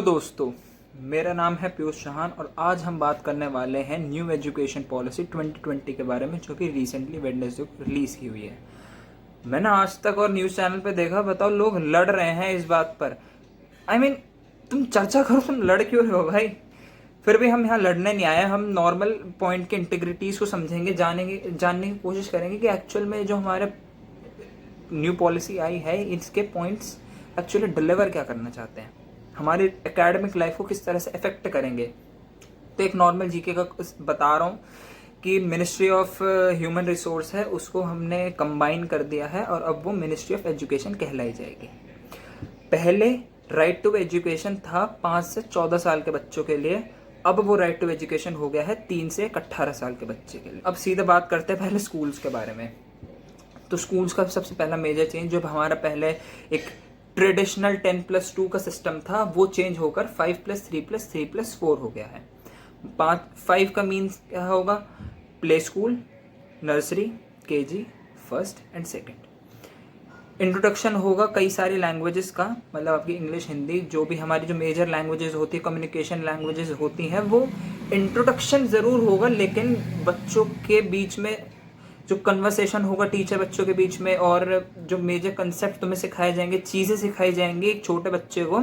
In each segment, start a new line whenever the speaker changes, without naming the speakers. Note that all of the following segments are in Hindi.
दोस्तों, मेरा नाम है पीयूष चौहान और आज हम बात करने वाले हैं न्यू एजुकेशन पॉलिसी 2020 के बारे में, जो कि रिसेंटली वेडनेसडे को रिलीज की हुई है। मैंने आज तक और न्यूज़ चैनल पे देखा, बताओ लोग लड़ रहे हैं इस बात पर। तुम चर्चा करो, तुम लड़ क्यों रहे हो भाई। फिर भी हम यहाँ लड़ने नहीं आए, हम नॉर्मल पॉइंट के इंटीग्रिटीज को समझेंगे, जानने की कोशिश करेंगे कि एक्चुअल में जो हमारे न्यू पॉलिसी आई है इसके पॉइंट्स एक्चुअली डिलीवर क्या करना चाहते हैं, हमारी एकेडमिक लाइफ को किस तरह से अफेक्ट करेंगे। तो एक नॉर्मल जीके का बता रहा हूँ कि मिनिस्ट्री ऑफ ह्यूमन रिसोर्स है, उसको हमने कंबाइन कर दिया है और अब वो मिनिस्ट्री ऑफ एजुकेशन कहलाई जाएगी। पहले राइट टू एजुकेशन था 5 से 14 साल के बच्चों के लिए, अब वो राइट टू एजुकेशन हो गया है 3 से 18 साल के बच्चे के लिए। अब सीधे बात करते हैं पहले स्कूल्स के बारे में। तो स्कूल्स का सबसे पहला मेजर चेंज, जो हमारा पहले एक ट्रेडिशनल 10+2 का सिस्टम था, वो चेंज होकर 5+3+3+4 हो गया है। 5 का मीन्स क्या होगा? Play school, nursery, KG, first and second. Introduction होगा कई सारी लैंग्वेजेस का, मतलब आपकी इंग्लिश, हिंदी, जो भी हमारी जो मेजर लैंग्वेजेस होती है, कम्युनिकेशन लैंग्वेजेस होती हैं, वो इंट्रोडक्शन ज़रूर होगा, लेकिन बच्चों के बीच में जो कन्वर्सेशन होगा टीचर बच्चों के बीच में, और जो मेजर कंसेप्ट तुम्हें सिखाए जाएंगे, चीज़ें सिखाई जाएंगी एक छोटे बच्चे को,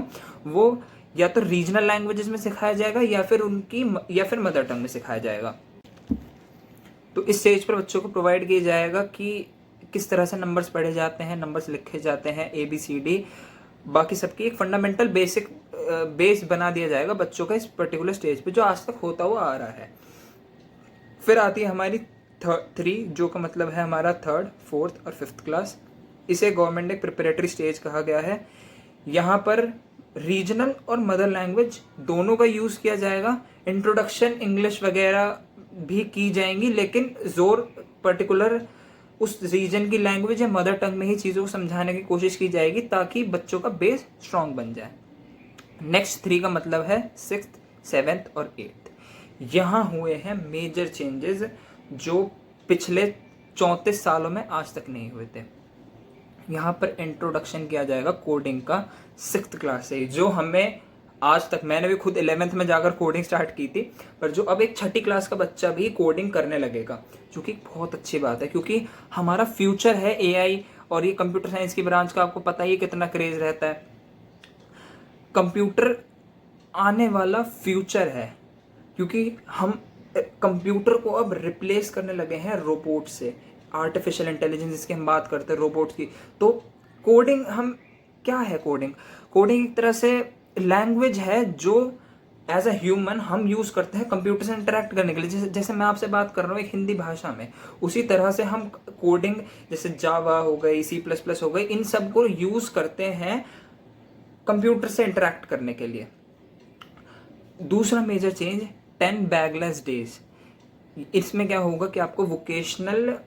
वो या तो रीजनल लैंग्वेजेस में सिखाया जाएगा या फिर मदर टंग में सिखाया जाएगा। तो इस स्टेज पर बच्चों को प्रोवाइड किया जाएगा कि किस तरह से नंबर्स पढ़े जाते हैं, नंबर्स लिखे जाते हैं, ABCD, बाकी सबकी एक फंडामेंटल बेस बना दिया जाएगा बच्चों का इस पर्टिकुलर स्टेज पे, जो आज तक होता हुआ आ रहा है। फिर आती है हमारी 3, जो का मतलब है हमारा 3rd, 4th और 5th क्लास। इसे गवर्नमेंट ने प्रिपरेटरी स्टेज कहा गया है। यहाँ पर रीजनल और मदर लैंग्वेज दोनों का यूज़ किया जाएगा। इंट्रोडक्शन इंग्लिश वगैरह भी की जाएंगी, लेकिन जोर पर्टिकुलर उस रीजन की लैंग्वेज या मदर टंग में ही चीज़ों को समझाने की कोशिश की जाएगी, ताकि बच्चों का बेस स्ट्रांग बन जाए। नेक्स्ट 3 का मतलब है 6th, 7th और 8th। यहाँ हुए हैं मेजर चेंजेस जो पिछले 34 सालों में आज तक नहीं हुए थे। यहाँ पर इंट्रोडक्शन किया जाएगा कोडिंग का 6th क्लास से, जो हमें आज तक, मैंने भी खुद 11th में जाकर कोडिंग स्टार्ट की थी, पर जो अब एक 6ठी क्लास का बच्चा भी कोडिंग करने लगेगा, जो कि बहुत अच्छी बात है, क्योंकि हमारा फ्यूचर है AI और ये कंप्यूटर साइंस की ब्रांच का आपको पता ही कितना क्रेज रहता है। कंप्यूटर आने वाला फ्यूचर है, क्योंकि हम कंप्यूटर को अब रिप्लेस करने लगे हैं रोबोट से। आर्टिफिशियल इंटेलिजेंस जिसकी हम बात करते हैं, रोबोट्स की। तो कोडिंग क्या है? कोडिंग एक तरह से लैंग्वेज है जो एज अ ह्यूमन हम यूज़ करते हैं कंप्यूटर से इंटरेक्ट करने के लिए। जैसे मैं आपसे बात कर रहा हूँ एक हिंदी भाषा में, उसी तरह से हम कोडिंग, जैसे जावा हो गई, C++ हो गई, इन सब को यूज़ करते हैं कंप्यूटर से इंटरेक्ट करने के लिए। दूसरा मेजर चेंज, 10 बैगलेस डेज। इसमें क्या होगा कि आपको वोकेशनल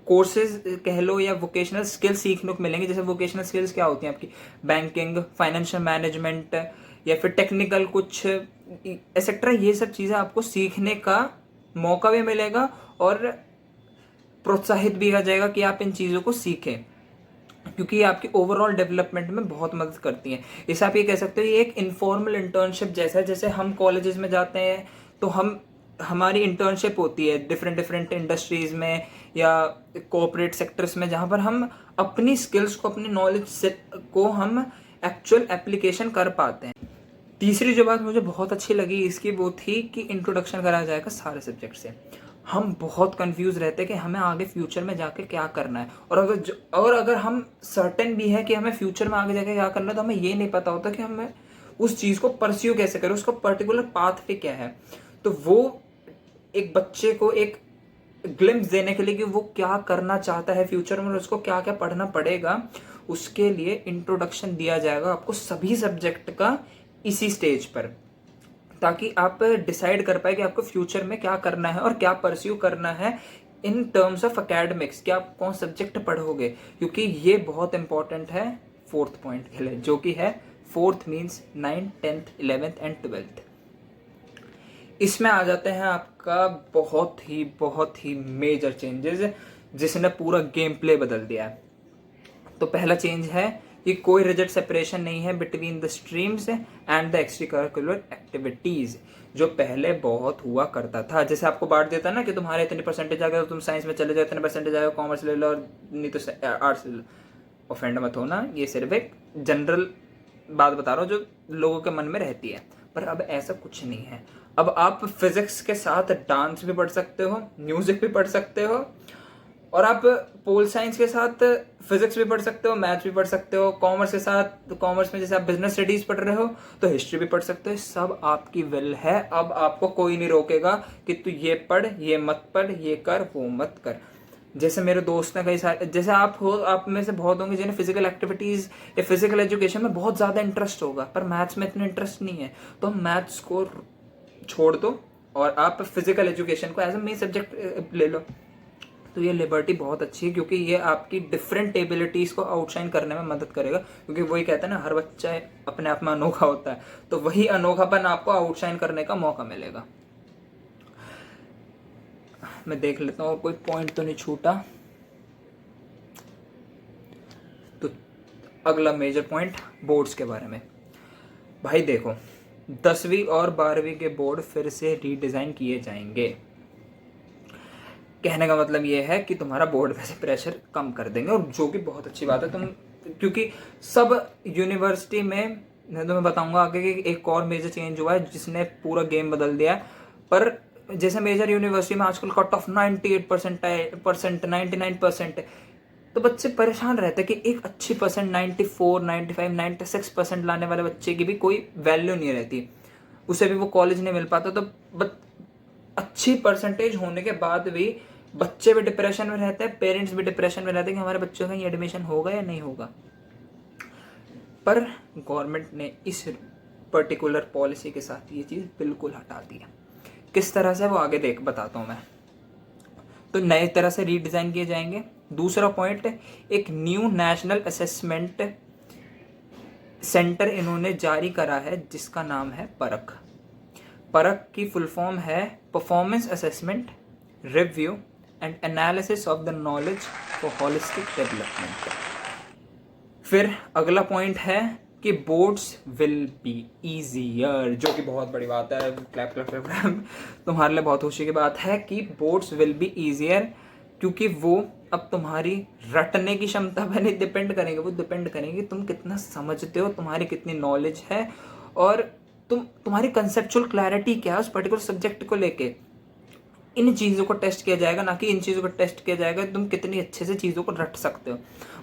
कोर्सेज कह लो या वोकेशनल स्किल्स सीखने को मिलेंगे। जैसे वोकेशनल स्किल्स क्या होती हैं आपकी? बैंकिंग, फाइनेंशियल मैनेजमेंट या फिर टेक्निकल कुछ एक्सेट्रा, ये सब चीज़ें आपको सीखने का मौका भी मिलेगा और प्रोत्साहित भी किया जाएगा कि आप इन चीज़ों को सीखें, क्योंकि ये आपकी ओवरऑल डेवलपमेंट में बहुत मदद करती हैं। इसे आप ये कह सकते हो, ये एक इनफॉर्मल इंटर्नशिप जैसा है। जैसे हम कॉलेजेस में जाते हैं तो हमारी इंटर्नशिप होती है डिफरेंट इंडस्ट्रीज में या कॉर्पोरेट सेक्टर्स में, जहाँ पर हम अपनी स्किल्स को, अपनी नॉलेज को हम एक्चुअल एप्लीकेशन कर पाते हैं। तीसरी जो बात मुझे बहुत अच्छी लगी इसकी, वो थी कि इंट्रोडक्शन कराया जाएगा सारे सब्जेक्ट से। हम बहुत कंफ्यूज रहते हैं कि हमें आगे फ्यूचर में जाके क्या करना है, और अगर हम सर्टेन भी है कि हमें फ्यूचर में आगे जाके क्या करना है, तो हमें ये नहीं पता होता कि हमें उस चीज़ को परस्यू कैसे करें, उसका पर्टिकुलर पाथ पे क्या है। तो वो एक बच्चे को एक ग्लिम्स देने के लिए कि वो क्या करना चाहता है फ्यूचर में और उसको क्या क्या पढ़ना पड़ेगा, उसके लिए इंट्रोडक्शन दिया जाएगा आपको सभी सब्जेक्ट का इसी स्टेज पर, ताकि आप डिसाइड कर पाए कि आपको फ्यूचर में क्या करना है और क्या परस्यू करना है इन टर्म्स ऑफ एकेडमिक्स, कि आप कौन सब्जेक्ट पढ़ोगे, क्योंकि ये बहुत इंपॉर्टेंट है 4th पॉइंट के लिए, जो कि है 4th means 9th, 10th, 11th and 12th। इसमें आ जाते हैं आपका बहुत ही मेजर चेंजेस, जिसने पूरा गेम प्ले बदल दिया है। तो पहला चेंज है कि कोई रिजिड सेपरेशन नहीं है between the streams and the extra curricular activities, जो पहले बहुत हुआ करता था। जैसे आपको बांट देता ना कि तुम्हारे इतने परसेंटेज आ गए तो तुम साइंस में चले जाओ, इतने परसेंटेज आएगा कॉमर्स ले लो, और नहीं तो आर्ट्स ले लो। ऑफेंड मत होना, ये सिर्फ एक जनरल बात बता रहा हूँ जो लोगों के मन में रहती है। पर अब ऐसा कुछ नहीं है। अब आप फिजिक्स के साथ डांस भी पढ़ सकते हो, म्यूजिक भी पढ़ सकते हो, और आप पोल साइंस के साथ फिजिक्स भी पढ़ सकते हो, मैथ्स भी पढ़ सकते हो। कॉमर्स के साथ, कॉमर्स में जैसे आप बिजनेस स्टडीज पढ़ रहे हो तो हिस्ट्री भी पढ़ सकते हो। सब आपकी विल है। अब आपको कोई नहीं रोकेगा कि तू ये पढ़, ये मत पढ़, ये कर, वो मत कर। जैसे मेरे दोस्त ने कई सारे, जैसे आप हो, आप में से बहुत होंगे जिन्हें फिजिकल एक्टिविटीज़ या फिजिकल एजुकेशन में बहुत ज़्यादा इंटरेस्ट होगा, पर मैथ्स में इतना इंटरेस्ट नहीं है, तो मैथ्स को छोड़ दो और आप फिजिकल एजुकेशन को एज ए मेन सब्जेक्ट ले लो। तो ये लिबर्टी बहुत अच्छी है, क्योंकि ये आपकी डिफरेंट एबिलिटीज़ को आउटशाइन करने में मदद करेगा। क्योंकि वही कहते हैं ना, हर बच्चा अपने आप में अनोखा होता है, तो वही अनोखापन आपको आउटशाइन करने का मौका मिलेगा। मैं देख लेता हूँ और कोई पॉइंट तो नहीं छूटा। तो अगला मेजर पॉइंट बोर्ड्स के बारे में। भाई देखो, 10वीं और 12वीं के बोर्ड फिर से रीडिज़ाइन किए जाएंगे। कहने का मतलब ये है कि तुम्हारा बोर्ड पे से प्रेशर कम कर देंगे, और जो कि बहुत अच्छी बात है। तुम, क्योंकि सब यूनिवर्सिटी में, मैं तुम्हें बताऊंगा आगे कि एक और मेजर चेंज हुआ है जिसने पूरा गेम बदल दिया है। पर जैसे मेजर यूनिवर्सिटी में आजकल कट ऑफ 98% 99% है, तो बच्चे परेशान रहते हैं कि एक अच्छी परसेंट 94, 95, 96% लाने वाले बच्चे की भी कोई वैल्यू नहीं रहती, उसे भी वो कॉलेज नहीं मिल पाता। तो अच्छी परसेंटेज होने के बाद भी बच्चे भी डिप्रेशन में रहते हैं, पेरेंट्स भी डिप्रेशन में रहते हैं कि हमारे बच्चों का ये एडमिशन होगा या नहीं होगा। पर गवर्नमेंट ने इस पर्टिकुलर पॉलिसी के साथ ये चीज़ बिल्कुल हटा दी है। किस तरह से, वो आगे बताता हूँ मैं। तो नए तरह से रीडिज़ाइन किए जाएंगे। दूसरा पॉइंट, एक न्यू नेशनल असेसमेंट सेंटर इन्होंने जारी करा है जिसका नाम है परख। परख की फुल फॉर्म है performance assessment, review and analysis of the knowledge for holistic development. फिर अगला पॉइंट है कि बोर्ड्स विल बी ईजियर, जो कि बहुत बड़ी बात है। Clap clap clap. तुम्हारे लिए बहुत खुशी की बात है कि बोर्ड्स विल बी ईजियर, क्योंकि वो अब तुम्हारी रटने की क्षमता पर नहीं डिपेंड करेंगे, वो डिपेंड करेंगे तुम कितना समझते हो, तुम्हारी कितनी नॉलेज है, और तुम्हारी कंसेप्चुअल क्लैरिटी क्या है उस पर्टिकुलर सब्जेक्ट को लेके। इन चीज़ों को टेस्ट किया जाएगा, ना कि इन चीज़ों को टेस्ट किया जाएगा तुम कितनी अच्छे से चीज़ों को रट सकते हो।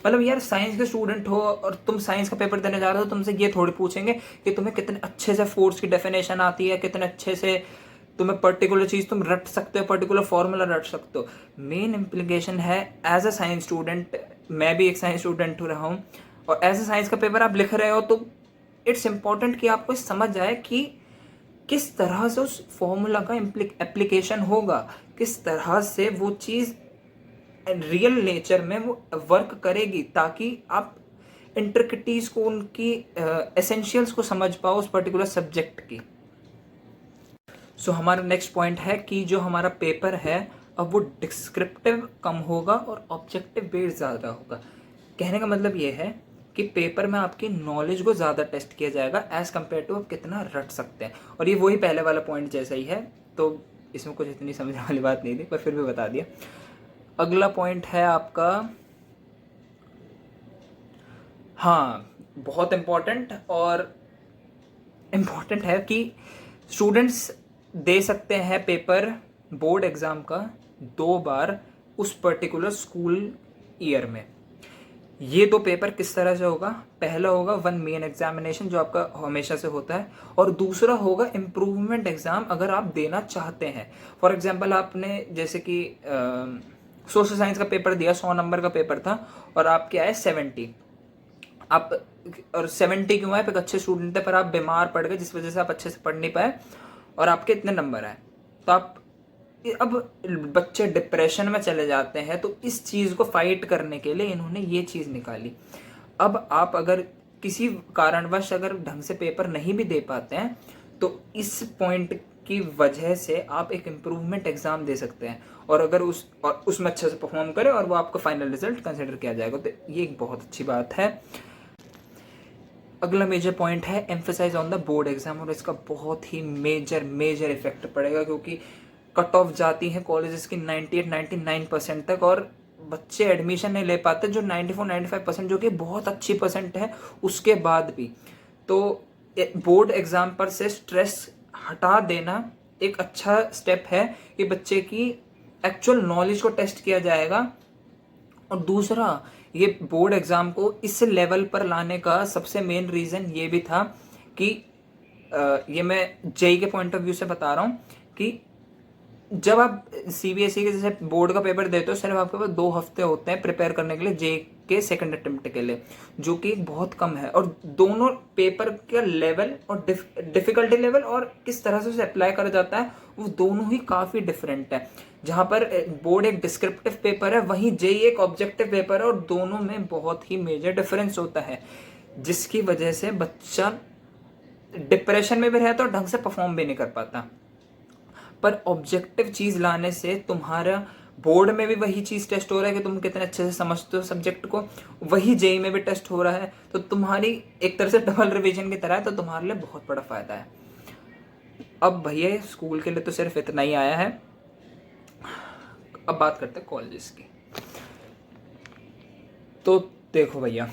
मतलब यार, साइंस के स्टूडेंट हो और तुम साइंस का पेपर देने जा रहे हो, तुमसे ये थोड़ी पूछेंगे कि तुम्हें कितने अच्छे से फोर्स की डेफिनेशन आती है, कितने अच्छे से तुम्हें पर्टिकुलर चीज़ तुम रट सकते हो, पर्टिकुलर फॉर्मूला रट सकते हो। मेन इम्प्लीकेशन है, एज अ साइंस स्टूडेंट, मैं भी एक साइंस स्टूडेंट रहा हूँ, और एज अ साइंस का पेपर आप लिख रहे हो, तो इट्स इम्पॉर्टेंट कि आपको समझ आए कि किस तरह से उस फॉर्मूला का एप्लीकेशन होगा, किस तरह से वो चीज़ रियल नेचर में वो वर्क करेगी, ताकि आप इंट्रिकिटीज़ को, उनकी एसेंशियल्स को समझ पाओ उस पर्टिकुलर सब्जेक्ट की। सो हमारा नेक्स्ट पॉइंट है कि जो हमारा पेपर है अब वो डिस्क्रिप्टिव कम होगा और ऑब्जेक्टिव बेस्ड ज़्यादा होगा। कहने का मतलब ये है कि पेपर में आपकी नॉलेज को ज़्यादा टेस्ट किया जाएगा एज़ कम्पेयर टू आप कितना रट सकते हैं। और ये वही पहले वाला पॉइंट जैसा ही है, तो इसमें कुछ इतनी समझने वाली बात नहीं थी, पर फिर भी बता दिया। अगला पॉइंट है आपका, हाँ, बहुत इम्पॉर्टेंट है कि स्टूडेंट्स दे सकते हैं पेपर, बोर्ड एग्ज़ाम का 2 बार उस पर्टिकुलर स्कूल ईयर में। ये 2 पेपर किस तरह से होगा? पहला होगा 1 मेन एग्जामिनेशन जो आपका हमेशा से होता है, और दूसरा होगा इम्प्रूवमेंट एग्जाम अगर आप देना चाहते हैं। फॉर एग्जांपल, आपने जैसे कि सोशल साइंस का पेपर दिया, 100 नंबर का पेपर था, और आपके आए 70। आप, और 70 क्यों आए? एक अच्छे स्टूडेंट थे पर आप बीमार पड़ गए, जिस वजह से आप अच्छे से पढ़ नहीं पाए और आपके इतने नंबर आए। तो आप, अब बच्चे डिप्रेशन में चले जाते हैं। तो इस चीज़ को फाइट करने के लिए इन्होंने ये चीज़ निकाली। अब आप अगर किसी कारणवश अगर ढंग से पेपर नहीं भी दे पाते हैं, तो इस पॉइंट की वजह से आप एक इम्प्रूवमेंट एग्जाम दे सकते हैं, और अगर उसमें अच्छे से परफॉर्म करें और वो आपका फाइनल रिजल्ट कंसिडर किया जाएगा। तो ये एक बहुत अच्छी बात है। अगला मेजर पॉइंट है emphasise on the board exam, और इसका बहुत ही मेजर इफेक्ट पड़ेगा, क्योंकि कट ऑफ जाती है कॉलेजेस की 98-99% तक, और बच्चे एडमिशन नहीं ले पाते जो 94-95%, जो कि बहुत अच्छी परसेंट है उसके बाद भी। तो बोर्ड एग्जाम पर से स्ट्रेस हटा देना एक अच्छा स्टेप है कि बच्चे की एक्चुअल नॉलेज को टेस्ट किया जाएगा। और दूसरा, ये बोर्ड एग्जाम को इस लेवल पर लाने का सबसे मेन रीजन ये भी था कि ये मैं जेई के पॉइंट ऑफ व्यू से बता रहा हूँ कि जब आप सीबीएसई के जैसे बोर्ड का पेपर देते हो, सिर्फ आपके पास 2 हफ्ते होते हैं प्रिपेयर करने के लिए जेई के सेकंड अटेम्प्ट के लिए, जो कि बहुत कम है। और दोनों पेपर का लेवल और डिफिकल्टी लेवल और किस तरह से उसे अप्लाई करा जाता है, वो दोनों ही काफ़ी डिफरेंट है। जहाँ पर बोर्ड एक डिस्क्रिप्टिव पेपर है, वहीं जेई एक ऑब्जेक्टिव पेपर है, और दोनों में बहुत ही मेजर डिफरेंस होता है, जिसकी वजह से बच्चा डिप्रेशन में भी रहता है और ढंग से परफॉर्म भी नहीं कर पाता। पर ऑब्जेक्टिव चीज लाने से तुम्हारा बोर्ड में भी वही चीज टेस्ट हो रहा है कि तुम कितने अच्छे से समझते हो सब्जेक्ट को, वही जेई में भी टेस्ट हो रहा है, तो तुम्हारी एक तरह से डबल रिवीजन की तरह है, तो तुम्हारे लिए बहुत बड़ा फायदा है। अब भैया स्कूल के लिए तो सिर्फ इतना ही आया है, अब बात करते हैं कॉलेजेस की। तो देखो भैया,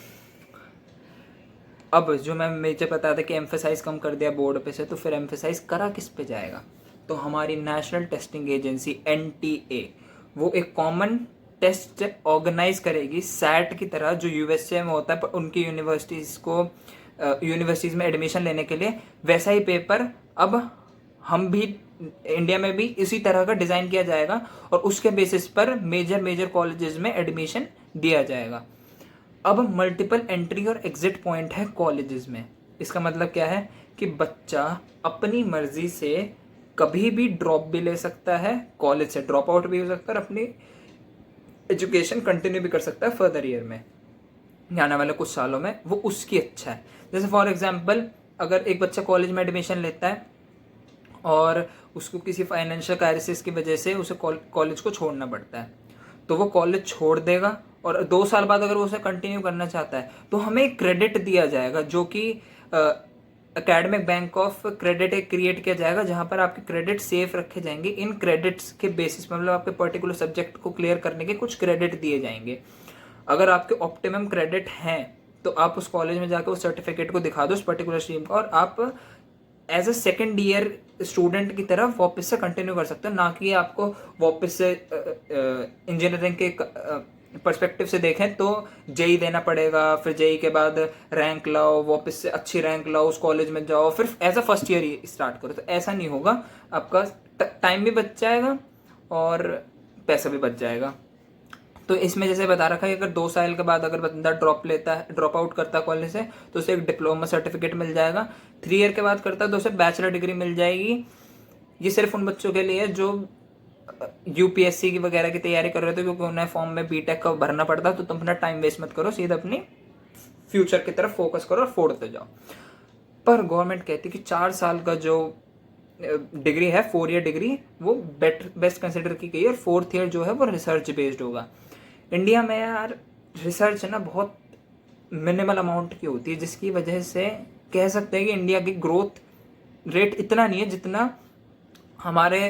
अब जो मैं मुझे पता था कि एम्फेसाइज कम कर दिया बोर्ड पे से, तो फिर एम्फेसाइज करा किस पे जाएगा? तो हमारी नेशनल टेस्टिंग एजेंसी एनटीए वो एक कॉमन टेस्ट ऑर्गेनाइज करेगी सैट की तरह, जो यूएसए में होता है, पर उनकी यूनिवर्सिटीज़ में एडमिशन लेने के लिए वैसा ही पेपर अब हम भी इंडिया में भी इसी तरह का डिज़ाइन किया जाएगा, और उसके बेसिस पर मेजर कॉलेजेस में एडमिशन दिया जाएगा। अब मल्टीपल एंट्री और एग्जिट पॉइंट है कॉलेजेस में। इसका मतलब क्या है कि बच्चा अपनी मर्जी से कभी भी ड्रॉप भी ले सकता है, कॉलेज से ड्रॉप आउट भी हो सकता है, और अपनी एजुकेशन कंटिन्यू भी कर सकता है फर्दर ईयर में, आने वाले कुछ सालों में, वो उसकी अच्छा है। जैसे फॉर एग्जांपल, अगर एक बच्चा कॉलेज में एडमिशन लेता है और उसको किसी फाइनेंशियल क्राइसिस की वजह से उसे कॉलेज को छोड़ना पड़ता है, तो वो कॉलेज छोड़ देगा, और 2 साल बाद अगर वो उसे कंटिन्यू करना चाहता है तो हमें एक क्रेडिट दिया जाएगा, जो कि एकेडमिक बैंक ऑफ क्रेडिट एक क्रिएट किया जाएगा, जहां पर आपके क्रेडिट सेफ रखे जाएंगे। इन क्रेडिट्स के बेसिस पर, मतलब आपके पर्टिकुलर सब्जेक्ट को क्लियर करने के कुछ क्रेडिट दिए जाएंगे। अगर आपके ऑप्टिमम क्रेडिट हैं तो आप उस कॉलेज में जाकर उस सर्टिफिकेट को दिखा दो उस पर्टिकुलर स्ट्रीम का, और आप as a second year student की तरफ वापस से कंटिन्यू कर सकते हो, ना कि आपको वापस से इंजीनियरिंग के पर्सपेक्टिव से देखें तो जेई देना पड़ेगा, फिर जेई के बाद रैंक लाओ, वापस से अच्छी रैंक लाओ, उस कॉलेज में जाओ, फिर एज अ फर्स्ट ईयर ही स्टार्ट करो। तो ऐसा नहीं होगा, आपका टाइम भी बच जाएगा और पैसा भी बच जाएगा। तो इसमें जैसे बता रखा है, अगर 2 साल के बाद अगर बंदा ड्रॉप आउट करता है कॉलेज से, तो उसे एक डिप्लोमा सर्टिफिकेट मिल जाएगा। 3 ईयर के बाद करता है तो उसे बैचलर डिग्री मिल जाएगी। ये सिर्फ उन बच्चों के लिए जो यूपीएससी की वगैरह की तैयारी कर रहे थे, क्योंकि उन्हें फॉर्म में बीटेक का भरना पड़ता, तो तुम अपना टाइम वेस्ट मत करो, सीधा अपनी फ्यूचर की तरफ फोकस करो और फोड़ते जाओ। पर गवर्नमेंट कहती है कि 4 साल का जो डिग्री है, 4 ईयर डिग्री, वो बेस्ट कंसिडर की गई है, और 4th ईयर जो है वो रिसर्च बेस्ड होगा। इंडिया में यार रिसर्च ना बहुत मिनिमल अमाउंट की होती है, जिसकी वजह से कह सकते हैं कि इंडिया की ग्रोथ रेट इतना नहीं है जितना हमारे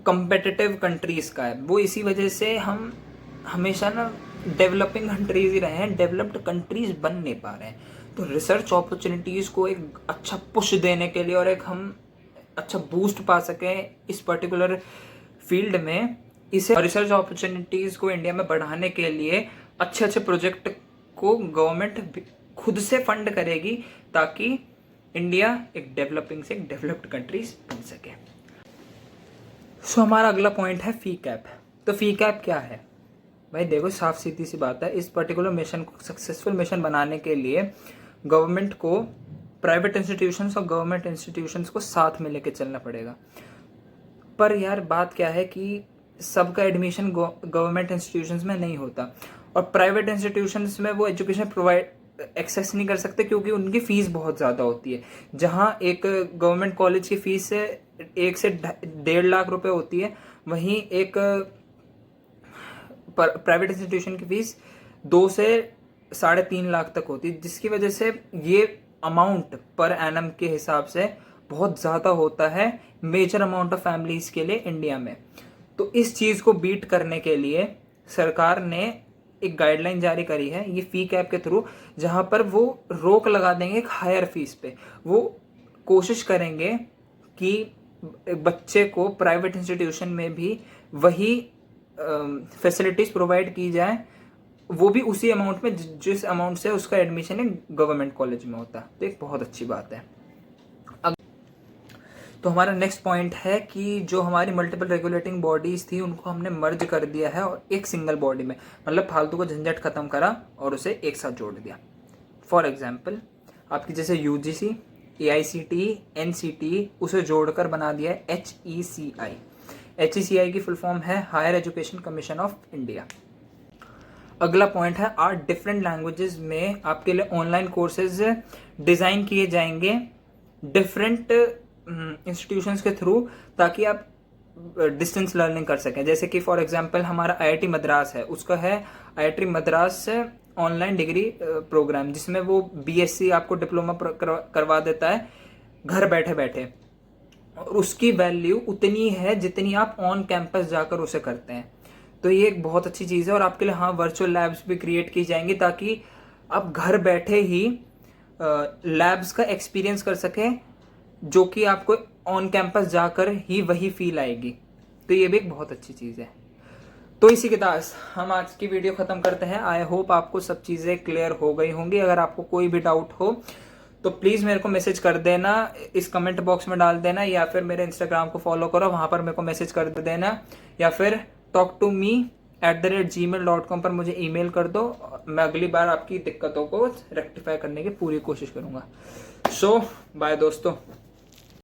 कंपेटिटिव कंट्रीज का है। वो इसी वजह से हम हमेशा ना डेवलपिंग कंट्रीज ही रहे हैं, डेवलप्ड कंट्रीज बन नहीं पा रहे हैं। तो रिसर्च अपॉर्चुनिटीज़ को एक अच्छा पुश देने के लिए और एक हम अच्छा बूस्ट पा सकें इस पर्टिकुलर फील्ड में, इसे रिसर्च अपॉर्चुनिटीज़ को इंडिया में बढ़ाने के लिए अच्छे प्रोजेक्ट को गवर्नमेंट खुद से फंड करेगी, ताकि इंडिया एक डेवलपिंग से एक डेवलप्ड कंट्रीज बन सके। सो हमारा अगला पॉइंट है फी कैप। तो फी कैप क्या है भाई? देखो, साफ सीधी सी बात है, इस पर्टिकुलर मिशन को सक्सेसफुल मिशन बनाने के लिए गवर्नमेंट को प्राइवेट इंस्टीट्यूशंस और गवर्नमेंट इंस्टीट्यूशंस को साथ में लेके चलना पड़ेगा। पर यार बात क्या है कि सबका एडमिशन गवर्नमेंट इंस्टीट्यूशंस में नहीं होता, और प्राइवेट इंस्टीट्यूशंस में वो एजुकेशन प्रोवाइड एक्सेस नहीं कर सकते, क्योंकि उनकी फ़ीस बहुत ज़्यादा होती है। जहाँ एक गवर्नमेंट कॉलेज की फ़ीस 1 से 1.5 लाख रुपए होती है, वहीं एक प्राइवेट इंस्टीट्यूशन की फ़ीस 2 से 3.5 लाख तक होती है, जिसकी वजह से ये अमाउंट पर एनम के हिसाब से बहुत ज़्यादा होता है मेजर अमाउंट ऑफ फैमिलीज के लिए इंडिया में। तो इस चीज़ को बीट करने के लिए सरकार ने एक गाइडलाइन जारी करी है ये फी कैप के थ्रू, जहां पर वो रोक लगा देंगे एक हायर फीस पे। वो कोशिश करेंगे कि बच्चे को प्राइवेट इंस्टीट्यूशन में भी वही फैसिलिटीज प्रोवाइड की जाए, वो भी उसी अमाउंट में जिस अमाउंट से उसका एडमिशन एक गवर्नमेंट कॉलेज में होता है। तो एक बहुत अच्छी बात है। तो हमारा नेक्स्ट पॉइंट है कि जो हमारी मल्टीपल रेगुलेटिंग बॉडीज थी उनको हमने मर्ज कर दिया है और एक सिंगल बॉडी में, मतलब फालतू को झंझट खत्म करा और उसे एक साथ जोड़ दिया। फॉर एग्जाम्पल आपकी जैसे UGC, AICTE, NCTE उसे जोड़कर बना दिया है HECI। HECI की फुल फॉर्म है higher education commission of India. अगला पॉइंट है 8 डिफरेंट लैंग्वेजेस में आपके लिए ऑनलाइन कोर्सेज डिज़ाइन किए जाएंगे डिफरेंट इंस्टीट्यूशंस के थ्रू, ताकि आप डिस्टेंस लर्निंग कर सकें। जैसे कि फॉर एग्जांपल हमारा IIT मद्रास है, उसका है IIT मद्रास से ऑनलाइन डिग्री प्रोग्राम, जिसमें वो BSc आपको डिप्लोमा करवा देता है घर बैठे बैठे, और उसकी वैल्यू उतनी है जितनी आप ऑन कैंपस जाकर उसे करते हैं। तो ये एक बहुत अच्छी चीज़ है। और आपके लिए वर्चुअल लैब्स भी क्रिएट की जाएंगी, ताकि आप घर बैठे ही लैब्स का एक्सपीरियंस कर सकें, जो कि आपको ऑन कैंपस जाकर ही वही फील आएगी। तो ये भी एक बहुत अच्छी चीज़ है। तो इसी के साथ हम आज की वीडियो ख़त्म करते हैं। आई होप आपको सब चीज़ें क्लियर हो गई होंगी। अगर आपको कोई भी डाउट हो तो प्लीज़ मेरे को मैसेज कर देना, इस कमेंट बॉक्स में डाल देना, या फिर मेरे इंस्टाग्राम को फॉलो करो, वहाँ पर मेरे को मैसेज कर देना, या फिर talktome@gmail.com पर मुझे ईमेल कर दो। मैं अगली बार आपकी दिक्कतों को रेक्टिफाई करने की पूरी कोशिश करूँगा। सो बाय दोस्तों।